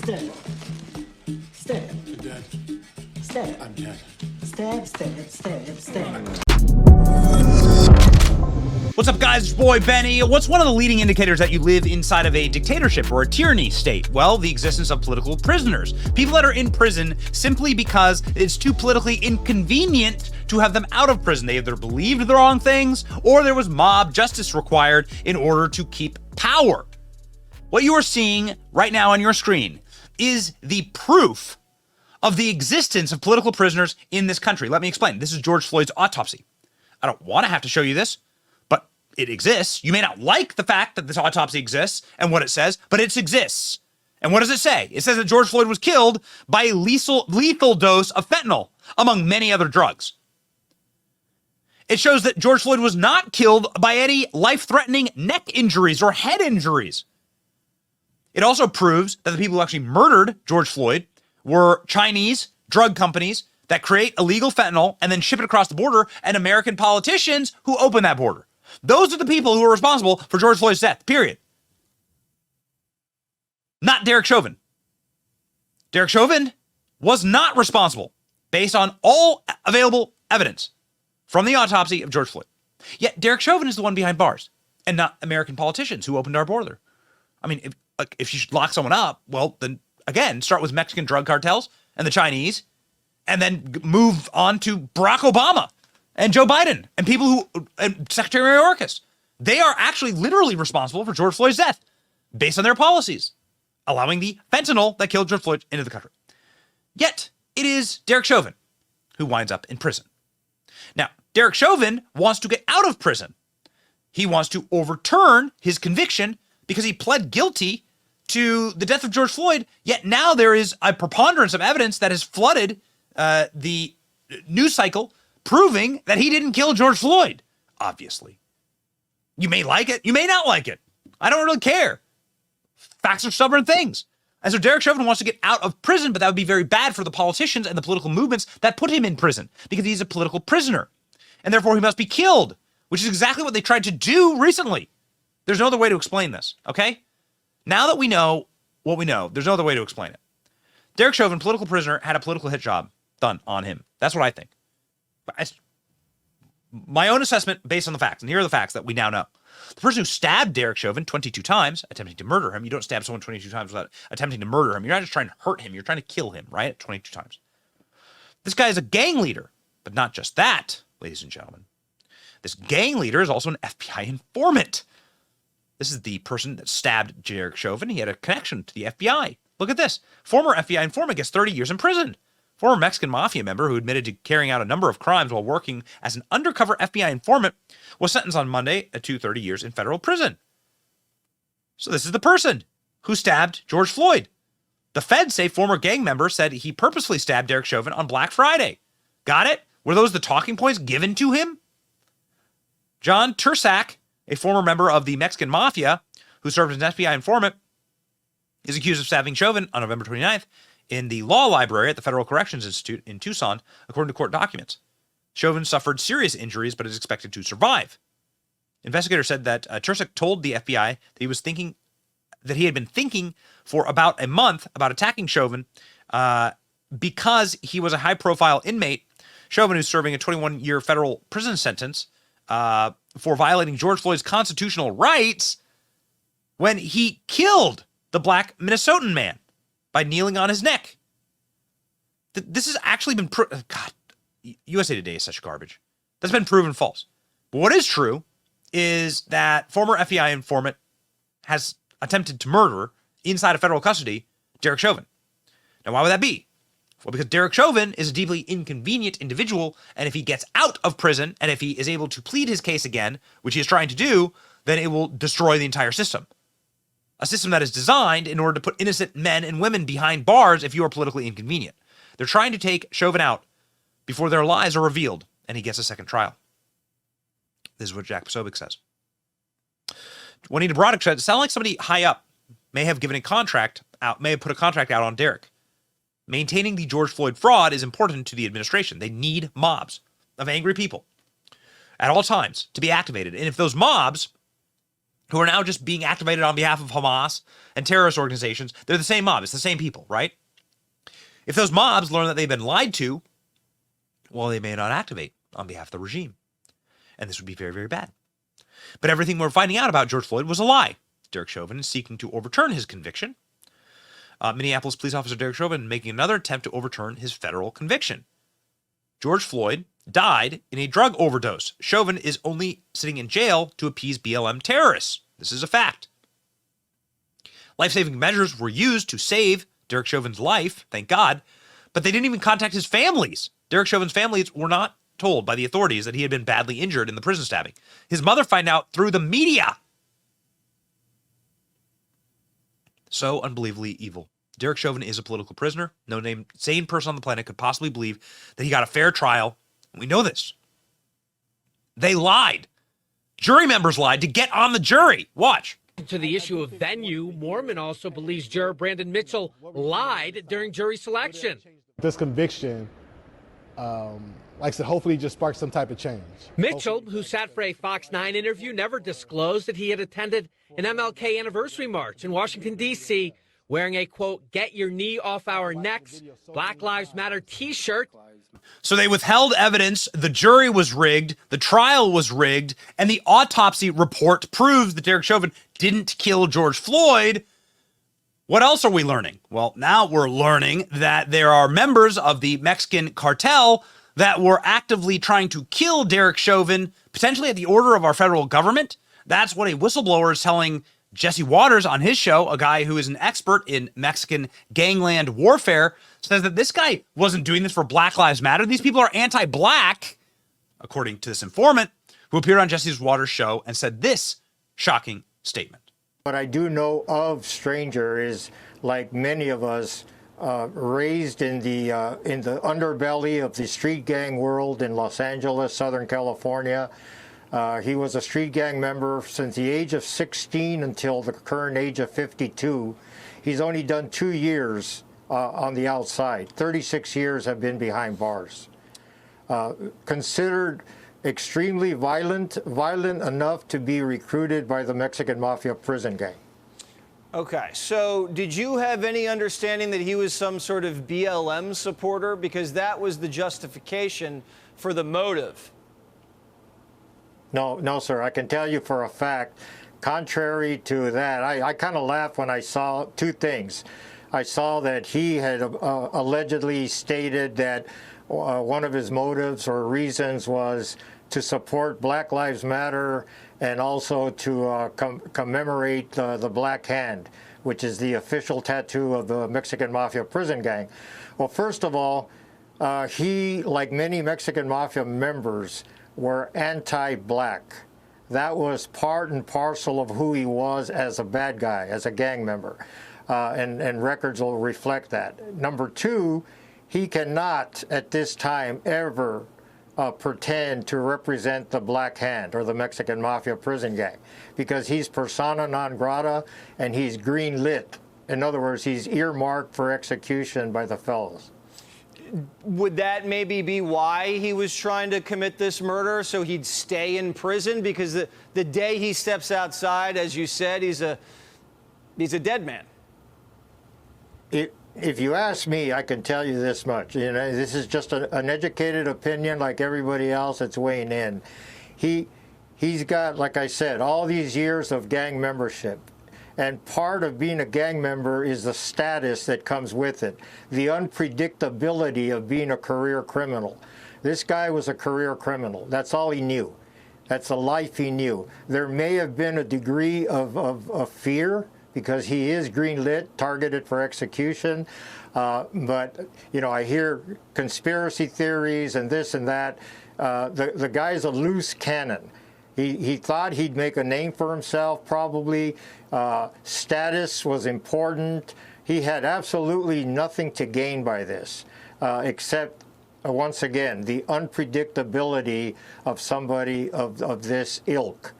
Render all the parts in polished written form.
Step. Step. You're dead. Step. I'm dead. Step, step, step, step. What's up, guys? It's your boy Benny. What's one of the leading indicators that you live inside of a dictatorship or a tyranny state? Well, the existence of political prisoners. People that are in prison simply because it's too politically inconvenient to have them out of prison. They either believed the wrong things or there was mob justice required in order to keep power. What you are seeing right now on your screen is the proof of the existence of political prisoners in this country. Let me explain. This is George Floyd's autopsy. I don't want to have to show you this, but it exists. You may not like the fact that this autopsy exists and what it says, but it exists. And what does it say? It says that George Floyd was killed by a lethal dose of fentanyl, among many other drugs. It shows that George Floyd was not killed by any life-threatening neck injuries or head injuries. It also proves that the people who actually murdered George Floyd were Chinese drug companies that create illegal fentanyl and then ship it across the border, and American politicians who open that border. Those are the people who are responsible for George Floyd's death, period. Not Derek Chauvin. Derek Chauvin was not responsible based on all available evidence from the autopsy of George Floyd. Yet Derek Chauvin is the one behind bars and not American politicians who opened our border. I mean, if you lock someone up, well, then again, start with Mexican drug cartels and the Chinese, and then move on to Barack Obama and Joe Biden and people who, and Secretary Mayorkas. They are actually literally responsible for George Floyd's death based on their policies, allowing the fentanyl that killed George Floyd into the country. Yet it is Derek Chauvin who winds up in prison. Now, Derek Chauvin wants to get out of prison. He wants to overturn his conviction because he pled guilty to the death of George Floyd, yet now there is a preponderance of evidence that has flooded the news cycle proving that he didn't kill George Floyd, obviously. You may like it, you may not like it. I don't really care. Facts are stubborn things. And so Derek Chauvin wants to get out of prison, but that would be very bad for the politicians and the political movements that put him in prison because he's a political prisoner. And therefore he must be killed, which is exactly what they tried to do recently. There's no other way to explain this, okay? Now that we know what we know, there's no other way to explain it. Derek Chauvin, political prisoner, had a political hit job done on him. That's what I think. My own assessment based on the facts, and here are the facts that we now know. The person who stabbed Derek Chauvin 22 times, attempting to murder him, you don't stab someone 22 times without attempting to murder him. You're not just trying to hurt him, you're trying to kill him, right? 22 times. This guy is a gang leader, but not just that, ladies and gentlemen. This gang leader is also an FBI informant. This is the person that stabbed Derek Chauvin. He had a connection to the FBI. Look at this. Former FBI informant gets 30 years in prison. Former Mexican mafia member who admitted to carrying out a number of crimes while working as an undercover FBI informant was sentenced on Monday to 30 years in federal prison. So this is the person who stabbed George Floyd. The feds say former gang member said he purposefully stabbed Derek Chauvin on Black Friday. Got it? Were those the talking points given to him? John Tursak, a former member of the Mexican mafia who served as an FBI informant, is accused of stabbing Chauvin on November 29th in the law library at the Federal Corrections Institute in Tucson, according to court documents. Chauvin suffered serious injuries but is expected to survive. Investigators said that Tursak told the FBI that he had been thinking for about a month about attacking Chauvin because he was a high-profile inmate. Chauvin, who's serving a 21-year federal prison sentence for violating George Floyd's constitutional rights when he killed the black Minnesotan man by kneeling on his neck. This has actually been God, USA Today is such garbage. That's been proven false. But what is true is that former FBI informant has attempted to murder inside of federal custody Derek Chauvin. Now, why would that be? Well, because Derek Chauvin is a deeply inconvenient individual, and if he gets out of prison, and if he is able to plead his case again, which he is trying to do, then it will destroy the entire system. A system that is designed in order to put innocent men and women behind bars if you are politically inconvenient. They're trying to take Chauvin out before their lies are revealed, and he gets a second trial. This is what Jack Posobiec says. Juanita Broderick said, it sounds like somebody high up may have given a contract out, may have put a contract out on Derek. Maintaining the George Floyd fraud is important to the administration. They need mobs of angry people at all times to be activated. And if those mobs who are now just being activated on behalf of Hamas and terrorist organizations. They're the same mob. It's the same people, right? If those mobs learn that they've been lied to, well, they may not activate on behalf of the regime. And this would be very, very bad. But everything we're finding out about George Floyd was a lie. Derek Chauvin is seeking to overturn his conviction. Minneapolis police officer Derek Chauvin making another attempt to overturn his federal conviction. George Floyd died in a drug overdose. Chauvin is only sitting in jail to appease BLM terrorists. This is a fact. Life-saving measures were used to save Derek Chauvin's life, thank God, but they didn't even contact his families. Derek Chauvin's families were not told by the authorities that he had been badly injured in the prison stabbing. His mother found out through the media. So unbelievably evil. Derek Chauvin is a political prisoner. No sane person on the planet could possibly believe that he got a fair trial. We know this. They lied. Jury members lied to get on the jury. Watch. To the issue of venue, Mormon also believes juror Brandon Mitchell lied during jury selection. This conviction, like I said, hopefully just sparks some type of change. Mitchell, who sat for a Fox 9 interview, never disclosed that he had attended an MLK anniversary march in Washington, D.C., wearing a, quote, "Get your knee off our necks, Black Lives Matter t-shirt." So they withheld evidence, the jury was rigged, the trial was rigged, and the autopsy report proves that Derek Chauvin didn't kill George Floyd. What else are we learning? Well, now we're learning that there are members of the Mexican cartel that were actively trying to kill Derek Chauvin, potentially at the order of our federal government. That's what a whistleblower is telling Jesse Waters on his show, a guy who is an expert in Mexican gangland warfare, says that this guy wasn't doing this for Black Lives Matter. These people are anti-black, according to this informant, who appeared on Jesse Waters' show and said this shocking statement. What I do know of Stranger is, like many of us, raised in the underbelly of the street gang world in Los Angeles, Southern California. He was a street gang member since the age of 16 until the current age of 52. He's only done 2 years on the outside. 36 years have been behind bars. Considered extremely violent enough to be recruited by the Mexican Mafia prison gang. Okay, so did you have any understanding that he was some sort of BLM supporter? Because that was the justification for the motive. No, sir. I can tell you for a fact, contrary to that, I kind of laughed when I saw two things. I saw that he had allegedly stated that one of his motives or reasons was to support Black Lives Matter and also to commemorate the Black Hand, which is the official tattoo of the Mexican Mafia prison gang. Well, first of all, he, like many Mexican Mafia members, were anti-black. That was part and parcel of who he was as a bad guy, as a gang member. And records will reflect that. Number two, he cannot at this time ever pretend to represent the Black Hand or the Mexican Mafia prison gang, because he's persona non grata and he's green lit. In other words, he's earmarked for execution by the fellows. Would that maybe be why he was trying to commit this murder, so he'd stay in prison? Because the day he steps outside, as you said, he's a dead man. If you ask me, I can tell you this much. You know, this is just an educated opinion like everybody else that's weighing in. He's got, like I said, all these years of gang membership. And part of being a gang member is the status that comes with it, the unpredictability of being a career criminal. This guy was a career criminal. That's all he knew. That's the life he knew. There may have been a degree of fear because he is green-lit, targeted for execution. But, you know, I hear conspiracy theories and this and that. The guy's a loose cannon. He thought he'd make a name for himself, probably. Status was important. He had absolutely nothing to gain by this, except, once again, the unpredictability of somebody of this ilk.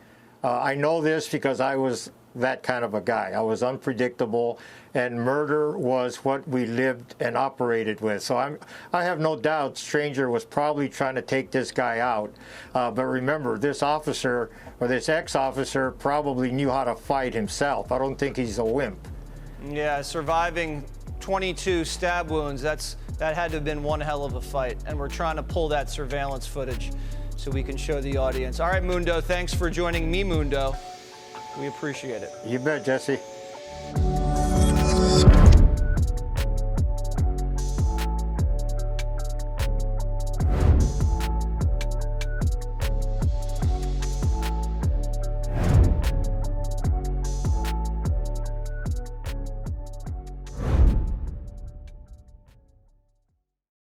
I know this because I was that kind of a guy. I was unpredictable, and murder was what we lived and operated with. So I have no doubt Stranger was probably trying to take this guy out. But remember, this officer, or this ex-officer, probably knew how to fight himself. I don't think he's a wimp. Yeah, surviving 22 stab wounds, that had to have been one hell of a fight. And we're trying to pull that surveillance footage so we can show the audience. All right, Mundo, thanks for joining me, Mundo. We appreciate it. You bet, Jesse.